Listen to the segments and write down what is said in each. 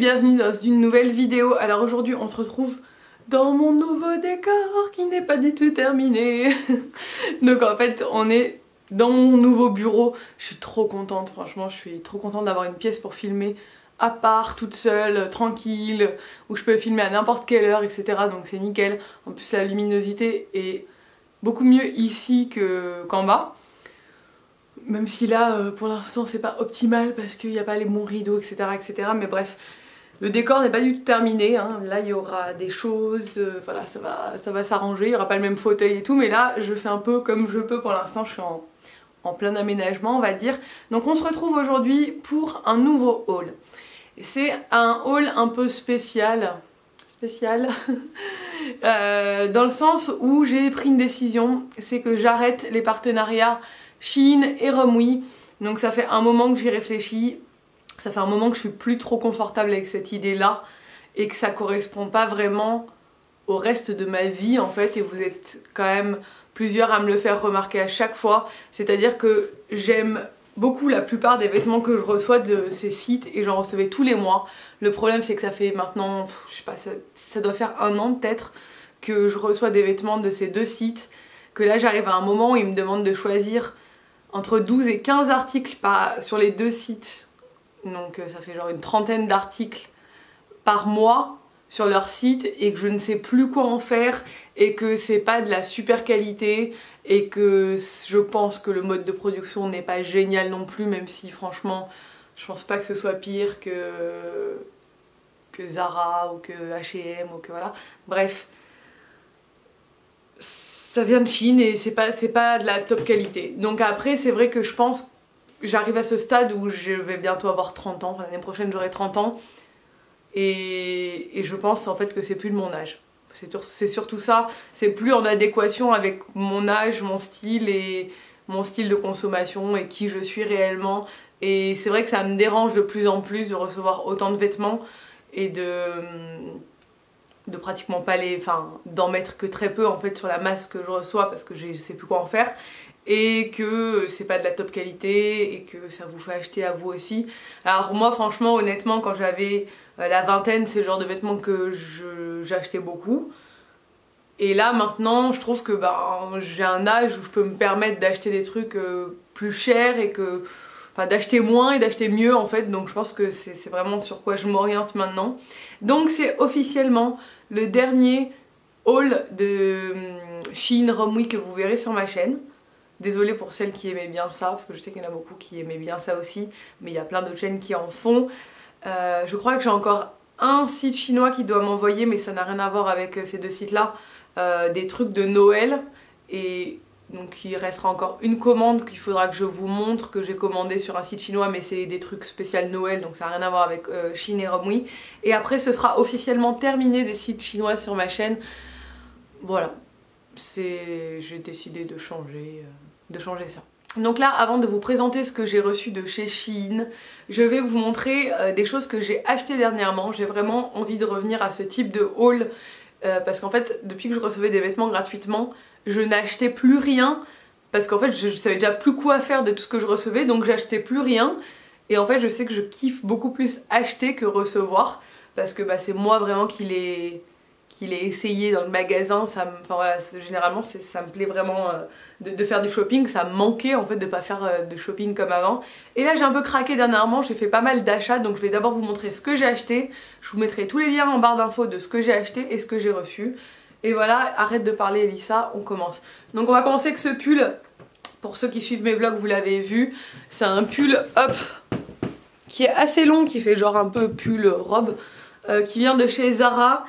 bienvenue dans une nouvelle vidéo. Alors aujourd'hui on se retrouve dans mon nouveau décor qui n'est pas du tout terminé. Donc en fait on est dans mon nouveau bureau. Je suis trop contente, franchement je suis trop contente d'avoir une pièce pour filmer à part, toute seule, tranquille, où je peux filmer à n'importe quelle heure, etc. Donc c'est nickel. En plus la luminosité est beaucoup mieux ici qu'en bas. Même si là, pour l'instant, c'est pas optimal parce qu'il n'y a pas les bons rideaux, etc. etc. Mais bref, le décor n'est pas du tout terminé. Hein. Là, il y aura des choses, voilà, ça va s'arranger. Il n'y aura pas le même fauteuil et tout. Mais là, je fais un peu comme je peux pour l'instant. Je suis en plein aménagement, on va dire. Donc on se retrouve aujourd'hui pour un nouveau haul. C'est un haul un peu spécial. Dans le sens où j'ai pris une décision. C'est que j'arrête les partenariats Shein et Romwe. Donc ça fait un moment que j'y réfléchis, ça fait un moment que je suis plus trop confortable avec cette idée là et que ça correspond pas vraiment au reste de ma vie en fait, et vous êtes quand même plusieurs à me le faire remarquer à chaque fois. C'est à dire que j'aime beaucoup la plupart des vêtements que je reçois de ces sites et j'en recevais tous les mois. Le problème c'est que ça fait maintenant, je sais pas, ça doit faire un an peut-être que je reçois des vêtements de ces deux sites, que là j'arrive à un moment où ils me demandent de choisir entre 12 et 15 articles sur les deux sites. Donc ça fait genre une trentaine d'articles par mois sur leur site et que je ne sais plus quoi en faire et que c'est pas de la super qualité et que je pense que le mode de production n'est pas génial non plus, même si franchement je pense pas que ce soit pire que Zara ou que H&M ou que voilà. Bref, ça vient de Chine et c'est pas de la top qualité. Donc après c'est vrai que je pense que j'arrive à ce stade où je vais bientôt avoir 30 ans, enfin, l'année prochaine j'aurai 30 ans et je pense en fait que c'est plus de mon âge. C'est surtout ça, c'est plus en adéquation avec mon âge, mon style et mon style de consommation et qui je suis réellement. Et c'est vrai que ça me dérange de plus en plus de recevoir autant de vêtements et de pratiquement pas d'en mettre que très peu en fait sur la masse que je reçois parce que je sais plus quoi en faire et que c'est pas de la top qualité et que ça vous fait acheter à vous aussi. Alors moi franchement honnêtement quand j'avais la vingtaine c'est le genre de vêtements que j'achetais beaucoup et là maintenant je trouve que j'ai un âge où je peux me permettre d'acheter des trucs plus chers et que d'acheter moins et d'acheter mieux en fait, donc je pense que c'est vraiment sur quoi je m'oriente maintenant. Donc c'est officiellement le dernier haul de Shein Romwe que vous verrez sur ma chaîne. Désolée pour celles qui aimaient bien ça, parce que je sais qu'il y en a beaucoup qui aimaient bien ça aussi, mais il y a plein d'autres chaînes qui en font. Je crois que j'ai encore un site chinois qui doit m'envoyer, mais ça n'a rien à voir avec ces deux sites là, des trucs de Noël, et donc il restera encore une commande qu'il faudra que je vous montre, que j'ai commandé sur un site chinois, mais c'est des trucs spécial Noël, donc ça n'a rien à voir avec Shein et Romwe. Et après ce sera officiellement terminé des sites chinois sur ma chaîne. Voilà, j'ai décidé de changer ça. Donc là, avant de vous présenter ce que j'ai reçu de chez Shein, je vais vous montrer des choses que j'ai achetées dernièrement. J'ai vraiment envie de revenir à ce type de haul parce qu'en fait, depuis que je recevais des vêtements gratuitement, je n'achetais plus rien parce qu'en fait je savais déjà plus quoi faire de tout ce que je recevais, donc j'achetais plus rien. Et en fait je sais que je kiffe beaucoup plus acheter que recevoir parce que c'est moi vraiment qui l'ai essayé dans le magasin. Voilà, généralement ça me plaît vraiment de faire du shopping. Ça me manquait en fait de pas faire de shopping comme avant. Et là j'ai un peu craqué dernièrement, j'ai fait pas mal d'achats, donc je vais d'abord vous montrer ce que j'ai acheté. Je vous mettrai tous les liens en barre d'infos de ce que j'ai acheté et ce que j'ai reçu. Et voilà, arrête de parler Elissa, on commence. Donc on va commencer avec ce pull. Pour ceux qui suivent mes vlogs, vous l'avez vu. C'est un pull, hop, qui est assez long, qui fait genre un peu pull robe, qui vient de chez Zara.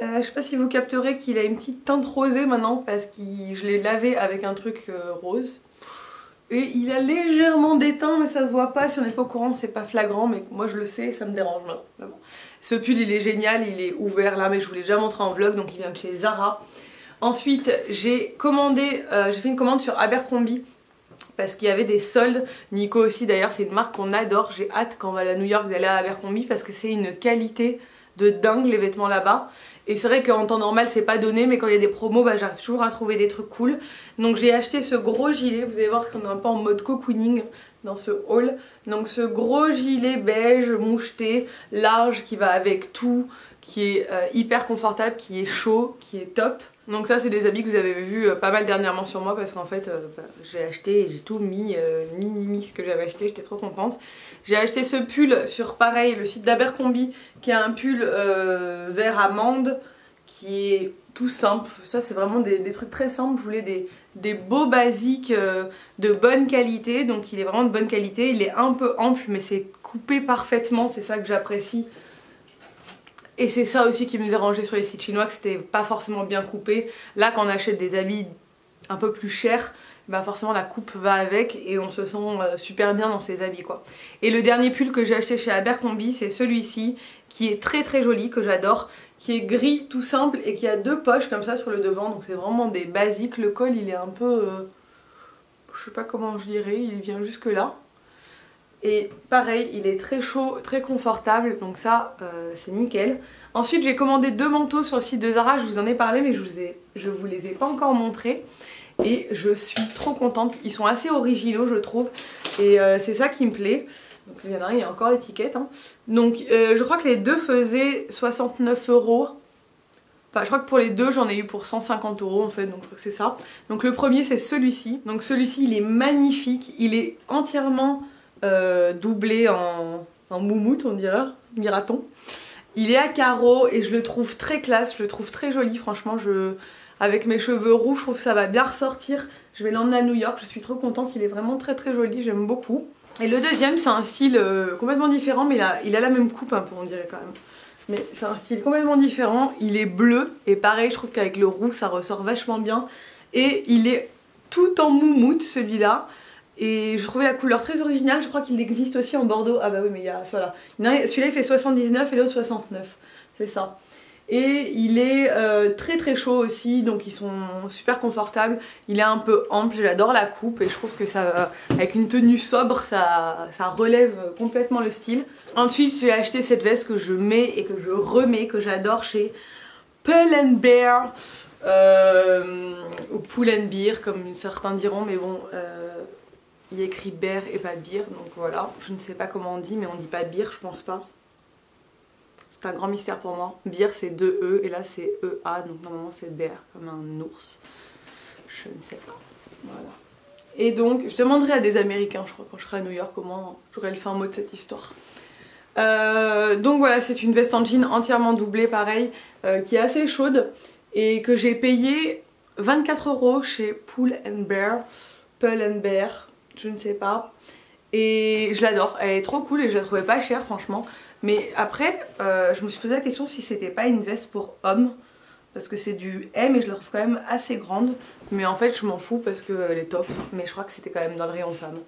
Je sais pas si vous capterez qu'il a une petite teinte rosée maintenant parce que je l'ai lavé avec un truc rose. Et il a légèrement déteint, mais ça se voit pas. Si on n'est pas au courant, c'est pas flagrant, mais moi je le sais, ça me dérange vraiment. Ce pull il est génial, il est ouvert là, mais je vous l'ai déjà montré en vlog, donc il vient de chez Zara. Ensuite j'ai fait une commande sur Abercrombie parce qu'il y avait des soldes. Nico aussi d'ailleurs, c'est une marque qu'on adore. J'ai hâte quand on va à New York d'aller à Abercrombie parce que c'est une qualité de dingue les vêtements là-bas. Et c'est vrai qu'en temps normal c'est pas donné, mais quand il y a des promos bah, j'arrive toujours à trouver des trucs cool. Donc j'ai acheté ce gros gilet, vous allez voir qu'on est un peu en mode cocooning dans ce haul. Donc ce gros gilet beige moucheté, large, qui va avec tout, qui est hyper confortable, qui est chaud, qui est top. Donc ça c'est des habits que vous avez vu pas mal dernièrement sur moi parce qu'en fait j'ai acheté et j'ai tout mis ce que j'avais acheté, j'étais trop contente. J'ai acheté ce pull sur pareil le site d'Abercrombie qui est un pull vert amande qui est tout simple. Ça c'est vraiment des trucs très simples, je voulais des beaux basiques de bonne qualité, donc il est vraiment de bonne qualité, il est un peu ample mais c'est coupé parfaitement, c'est ça que j'apprécie. Et c'est ça aussi qui me dérangeait sur les sites chinois, que c'était pas forcément bien coupé. Là quand on achète des habits un peu plus chers, bah forcément la coupe va avec et on se sent super bien dans ces habits quoi. Et le dernier pull que j'ai acheté chez Abercrombie c'est celui-ci qui est très très joli, que j'adore, qui est gris tout simple et qui a 2 poches comme ça sur le devant, donc c'est vraiment des basiques. Le col il est un peu, je sais pas comment je dirais, il vient jusque là. Et pareil, il est très chaud, très confortable, donc ça c'est nickel. Ensuite j'ai commandé 2 manteaux sur le site de Zara, je vous en ai parlé mais je vous les ai pas encore montrés. Et je suis trop contente, ils sont assez originaux je trouve. Et c'est ça qui me plaît. Donc il y en a un, il y a encore l'étiquette. Hein. Donc je crois que les deux faisaient 69 €. Enfin je crois que pour les deux j'en ai eu pour 150 € en fait, donc je crois que c'est ça. Donc le premier c'est celui-ci. Donc celui-ci il est magnifique, il est entièrement doublé en moumoute on dirait, dira-t-on. Il est à carreaux et je le trouve très classe, je le trouve très joli franchement. Avec mes cheveux roux je trouve que ça va bien ressortir. Je vais l'emmener à New York, je suis trop contente, il est vraiment très très joli, j'aime beaucoup. Et le deuxième c'est un style complètement différent mais il a la même coupe un peu on dirait quand même. Mais c'est un style complètement différent, il est bleu et pareil je trouve qu'avec le roux ça ressort vachement bien. Et il est tout en moumoute celui-là. Et je trouvais la couleur très originale, je crois qu'il existe aussi en bordeaux. Ah bah oui mais il y a, voilà. Celui-là il fait 79 et l'autre 69, c'est ça. Et il est très très chaud aussi, donc ils sont super confortables. Il est un peu ample, j'adore la coupe et je trouve que ça, avec une tenue sobre, ça relève complètement le style. Ensuite j'ai acheté cette veste que je mets et que je remets, que j'adore chez Pull & Bear. Ou Pull & Bear comme certains diront, mais bon... il y a écrit bear et pas beer, donc voilà. Je ne sais pas comment on dit, mais on dit pas beer, je pense pas. C'est un grand mystère pour moi. Beer c'est 2 E et là c'est EA, donc normalement c'est bear, comme un ours. Je ne sais pas. Voilà. Et donc, je demanderai à des Américains, je crois, quand je serai à New York, comment j'aurai le fin mot de cette histoire. Donc voilà, c'est une veste en jean entièrement doublée, pareil, qui est assez chaude et que j'ai payé 24 € chez Pull & Bear. Pull & Bear. Je ne sais pas. Et je l'adore, elle est trop cool et je la trouvais pas chère franchement. Mais après, je me suis posé la question si c'était pas une veste pour homme. Parce que c'est du M et je la trouve quand même assez grande. Mais en fait je m'en fous parce qu'elle est top. Mais je crois que c'était quand même dans le rayon femme.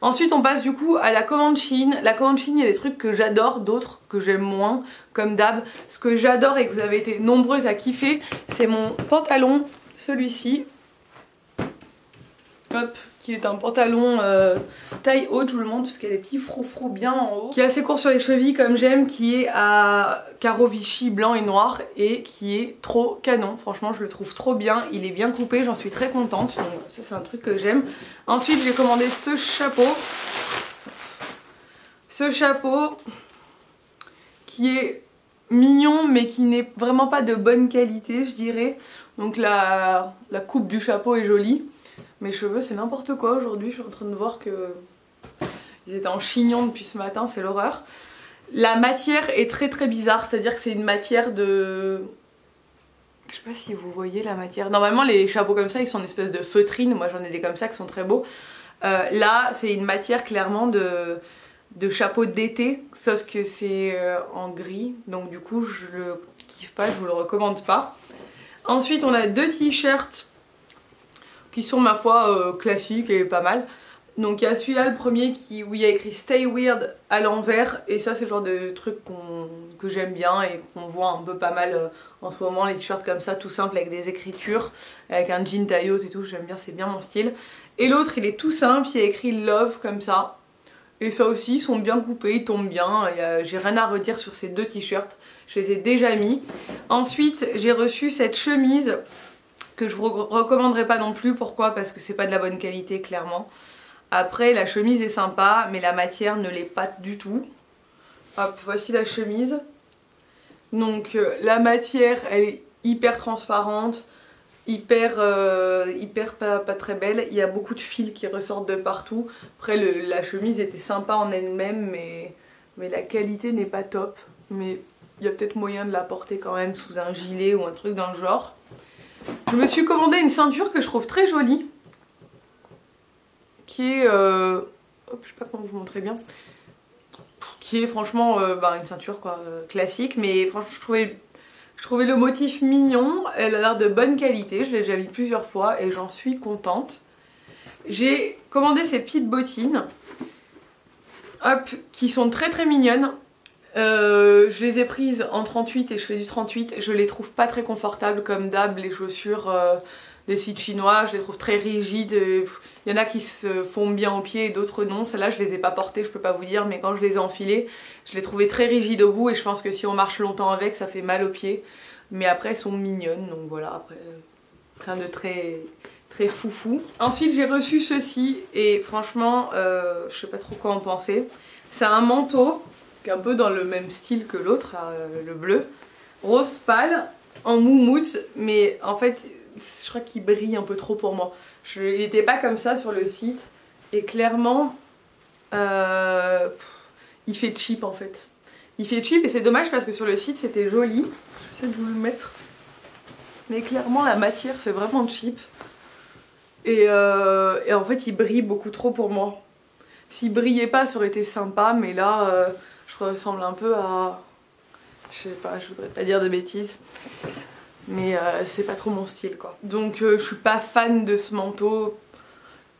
Ensuite on passe du coup à la commande Shein. La commande Shein, il y a des trucs que j'adore, d'autres que j'aime moins, comme d'hab. Ce que j'adore et que vous avez été nombreuses à kiffer, c'est mon pantalon, celui-ci. Hop, qui est un pantalon taille haute, je vous le montre parce qu'il y a des petits froufrous bien en haut, qui est assez court sur les chevilles comme j'aime, qui est à carreaux Vichy blanc et noir et qui est trop canon. Franchement je le trouve trop bien, il est bien coupé, j'en suis très contente, donc ça c'est un truc que j'aime. Ensuite j'ai commandé ce chapeau qui est mignon mais qui n'est vraiment pas de bonne qualité je dirais. Donc la coupe du chapeau est jolie. Mes cheveux c'est n'importe quoi aujourd'hui, je suis en train de voir que ils étaient en chignon depuis ce matin, c'est l'horreur. La matière est très très bizarre, c'est-à-dire que c'est une matière de... Je sais pas si vous voyez la matière. Normalement les chapeaux comme ça ils sont en espèce de feutrine, moi j'en ai des comme ça qui sont très beaux. Là c'est une matière clairement de chapeau d'été, sauf que c'est en gris, donc du coup je le kiffe pas, je vous le recommande pas. Ensuite on a 2 t-shirts qui sont ma foi classiques et pas mal. Donc il y a celui-là le premier où il y a écrit Stay Weird à l'envers et ça c'est le genre de truc que j'aime bien et qu'on voit un peu pas mal en ce moment, les t-shirts comme ça tout simple avec des écritures, avec un jean taille haute et tout, j'aime bien, c'est bien mon style. Et l'autre il est tout simple, il y a écrit Love comme ça Et ça aussi, ils sont bien coupés, ils tombent bien. J'ai rien à redire sur ces 2 t-shirts. Je les ai déjà mis. Ensuite, j'ai reçu cette chemise que je vous recommanderais pas non plus. Pourquoi? Parce que c'est pas de la bonne qualité, clairement. Après, la chemise est sympa, mais la matière ne l'est pas du tout. Hop, voici la chemise. Donc, la matière, elle est hyper transparente. Hyper pas très belle. Il y a beaucoup de fils qui ressortent de partout. Après la chemise était sympa en elle-même, mais la qualité n'est pas top. Mais il y a peut-être moyen de la porter quand même sous un gilet ou un truc dans le genre. Je me suis commandé une ceinture que je trouve très jolie, qui est hop, je sais pas comment vous montrer bien, qui est franchement une ceinture quoi, classique, mais franchement je trouvais le motif mignon. Elle a l'air de bonne qualité, je l'ai déjà mis plusieurs fois et j'en suis contente. J'ai commandé ces petites bottines, hop, qui sont très très mignonnes. Je les ai prises en 38 et je fais du 38. Je les trouve pas très confortables comme d'hab, les chaussures des sites chinois. Je les trouve très rigides. Il y en a qui se font bien aux pieds et d'autres non. Celles-là je les ai pas portées, je peux pas vous dire, mais quand je les ai enfilées, je les trouvais très rigides au bout et je pense que si on marche longtemps avec, ça fait mal aux pieds. Mais après elles sont mignonnes, donc voilà, après rien de très foufou. Ensuite j'ai reçu ceci et franchement je sais pas trop quoi en penser. C'est un manteau qui est un peu dans le même style que l'autre, le bleu, rose pâle, en moumoute, mais en fait je crois qu'il brille un peu trop pour moi. Il n'était pas comme ça sur le site et clairement il fait cheap en fait. Il fait cheap et c'est dommage parce que sur le site c'était joli. J'essaie de vous le mettre. Mais clairement la matière fait vraiment cheap. Et en fait il brille beaucoup trop pour moi. S'il brillait pas ça aurait été sympa, mais là je ressemble un peu à... Je sais pas, je voudrais pas dire de bêtises. Mais c'est pas trop mon style quoi. Donc je suis pas fan de ce manteau.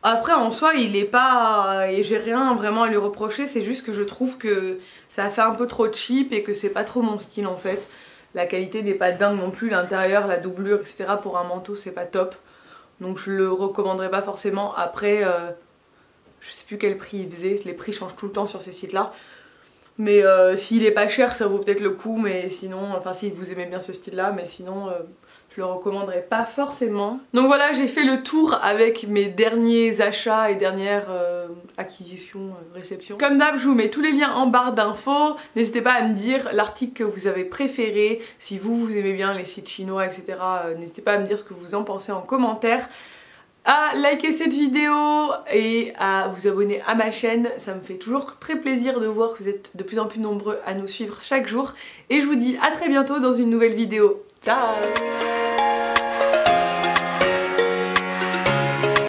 Après en soi il est pas... et j'ai rien vraiment à lui reprocher, c'est juste que je trouve que ça a fait un peu trop cheap et que c'est pas trop mon style en fait. La qualité n'est pas dingue non plus, l'intérieur, la doublure etc. pour un manteau c'est pas top. Donc je le recommanderais pas forcément. Après je sais plus quel prix il faisait, les prix changent tout le temps sur ces sites là. Mais s'il est pas cher ça vaut peut-être le coup, mais sinon, enfin si vous aimez bien ce style là, mais sinon je le recommanderais pas forcément. Donc voilà, j'ai fait le tour avec mes derniers achats et dernières acquisitions, réceptions. Comme d'hab, je vous mets tous les liens en barre d'infos. N'hésitez pas à me dire l'article que vous avez préféré, si vous aimez bien les sites chinois, etc. N'hésitez pas à me dire ce que vous en pensez en commentaire. À liker cette vidéo et à vous abonner à ma chaîne, ça me fait toujours très plaisir de voir que vous êtes de plus en plus nombreux à nous suivre chaque jour et je vous dis à très bientôt dans une nouvelle vidéo. Ciao!